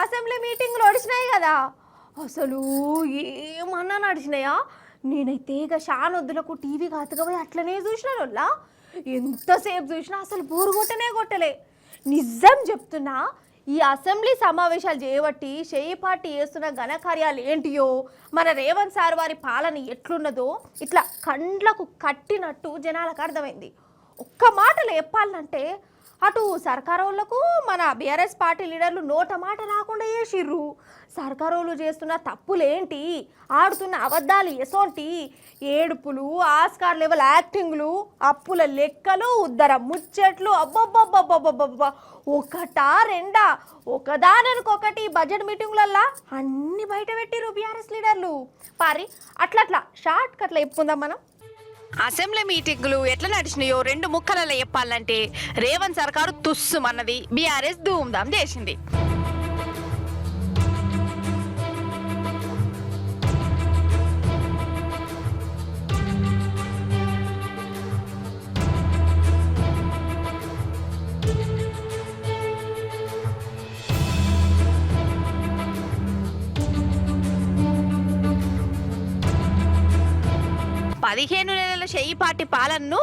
Assembly మీటింగ్లు నడిచినాయి కదా, అసలు ఏమన్నా నడిచినాయా? నేనైతే ఇక షానొద్దులకు టీవీ కాతకపోయి అట్లనే చూసినా. ఎంతసేపు చూసినా అసలు బోరు కొట్టలే. నిజం చెప్తున్నా, ఈ అసెంబ్లీ సమావేశాలు చేయబట్టి పార్టీ చేస్తున్న ఘనకార్యాలు ఏంటియో, మన రేవంత్ సార్ వారి పాలన ఎట్లున్నదో ఇట్లా కండ్లకు కట్టినట్టు జనాలకు అర్థమైంది. ఒక్క మాటలు చెప్పాలంటే అటు సర్కారోళ్లకు మన బీఆర్ఎస్ పార్టీ లీడర్లు నోట మాట రాకుండా చేసిర్రు. సర్కారోళ్ళు చేస్తున్న తప్పులేంటి, ఆడుతున్న అబద్ధాలు ఎసోంటి, ఏడుపులు, ఆస్కార్ లెవెల్ యాక్టింగ్లు, అప్పుల లెక్కలు, ఉద్దర ముచ్చట్లు, అబ్బబ్బబ్బబ్బబ్బబ్బబ్బా, ఒకటా రెండా, ఒకదానికొకటి బడ్జెట్ మీటింగులల్లా అన్ని బయట పెట్టిర్రు బీఆర్ఎస్ లీడర్లు. పారి అట్లా షార్ట్ కట్లా చెప్పుకుందాం మనం. అసెంబ్లీ మీటింగులు ఎట్లా నడిచినాయో రెండు ముక్కలలో చెప్పాలంటే రేవంత్ సర్కారు తుస్సుమన్నది, బీఆర్ఎస్ ధూమ్ధాం చేసింది. పదిహేను నెలల పార్టీ పాలనను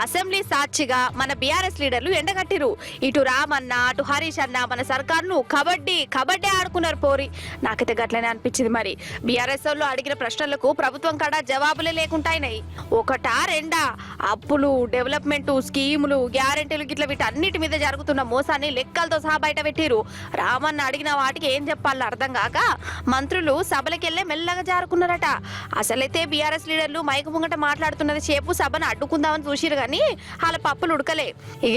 అసెంబ్లీ సాక్షిగా మన బీఆర్ఎస్ లీడర్లు ఎండగట్టిరు. ఇటు రామన్న అటు హరీష్ అన్న మన సర్కారును కబడ్డీ ఆడుకున్నారు పోరి. నాకైతే గట్లనే అనిపించింది. మరి బీఆర్ఎస్ వాళ్ళు అడిగిన ప్రశ్నలకు ప్రభుత్వం కాడ జవాబులే లేకుంటాయినాయి. ఒకటా రెండా, అప్పులు, డెవలప్మెంట్ స్కీములు, గ్యారెంటీలు గిట్ల వీటన్నిటి మీద జరుగుతున్న మోసాన్ని లెక్కలతో సహా బయట పెట్టిరు. రామన్న అడిగిన వాటికి ఏం చెప్పాలని అర్థం కాక మంత్రులు సభలకెళ్లే మెల్లగా జారుకున్నారట. అసలైతే బీఆర్ఎస్ లీడర్లు మైకు ముంగట మాట్లాడుతున్నది సేపు సభను అడ్డుకుందామని చూసిరు కానీ వాళ్ళ పప్పులు ఉడకలే.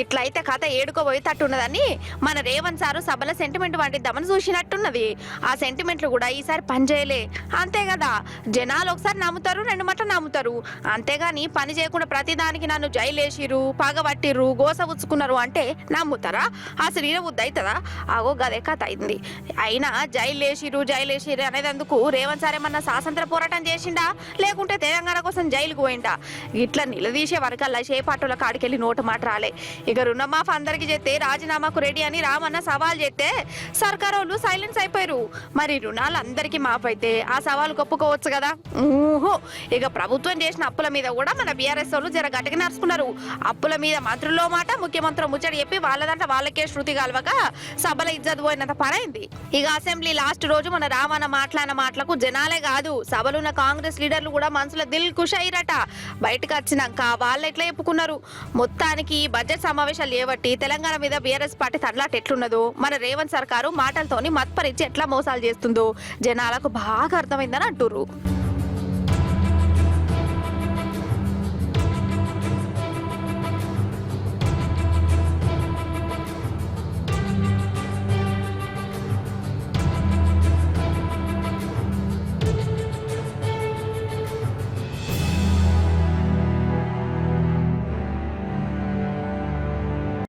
ఇట్లయితే కథ ఏడుకోబోయేటట్టున్నదని మన రేవంత్ సారు సభల సెంటిమెంట్ వండిద్దామని చూసినట్టున్నది. ఆ సెంటిమెంట్లు కూడా ఈసారి పనిచేయలే. అంతే కదా, జనాలు ఒకసారి నమ్ముతారు, రెండు మట్ల నమ్ముతారు. అంతేగాని పని చేయకుండా ప్రతిదానికి నన్ను జైలేసిరు, పగబట్టిర్రు, గోస ఉచ్చుకున్నారు అంటే నమ్ముతారా? అసలు ఈయన బుద్ధి అవుతుందా? ఆగో గదే కథ అయింది. అయినా జైలేసిరు అనేది అందుకు రేవంత్ సార్ ఏమన్నా స్వాతంత్ర పోరాటం చేసిండా, లేకుంటే తెలంగాణ కోసం జైలుకు పోయిండా? ఇట్లా నిలదీసే వరకల్లా చేపాటుల కాడికెళ్ళి నోటు మాట రాలే. ఇక రుణమాఫ్ అందరికి చేస్తే రాజీనామాకు రెడీ అని రామన్న సవాల్ చేస్తే సర్కారు వాళ్ళు సైలెన్స్ అయిపోయారు. మరి రుణాలు అందరికి మాఫ్ అయితే ఆ సవాలు ఒప్పుకోవచ్చు కదా. ఇక ప్రభుత్వం చేసిన అప్పుల మీద కూడా మన బీఆర్ఎస్ వాళ్ళు జర గట్టిగా నడుచుకున్నారు. అప్పుల మీద మంత్రుల్లో మాట, ముఖ్యమంత్రి ముచ్చడి చెప్పి వాళ్ళదంట వాళ్ళకే శృతి కలవక సభల ఇజ్జత్ పోయినంత పనైంది. ఇక అసెంబ్లీ లాస్ట్ రోజు మన రామన్న మాట్లాడిన మాటలకు జనాలే కాదు సభలున్న కాంగ్రెస్ లీడర్లు కూడా మనసులో దిల్ ఖుష్ అయ్యారట. బయటకు వచ్చినాక వాళ్ళు ఎట్లా చెప్పుకున్నారు. మొత్తానికి బడ్జెట్ సమావేశాలు చేయబట్టి తెలంగాణ మీద బీఆర్ఎస్ పార్టీ తడలాట ఎట్లున్నదో, మన రేవంత్ సర్కారు మాటలతోని మత్పరించి ఎట్లా మోసాలు చేస్తుందో జనాలకు బాగా అర్థమైందని అంటుర్రు.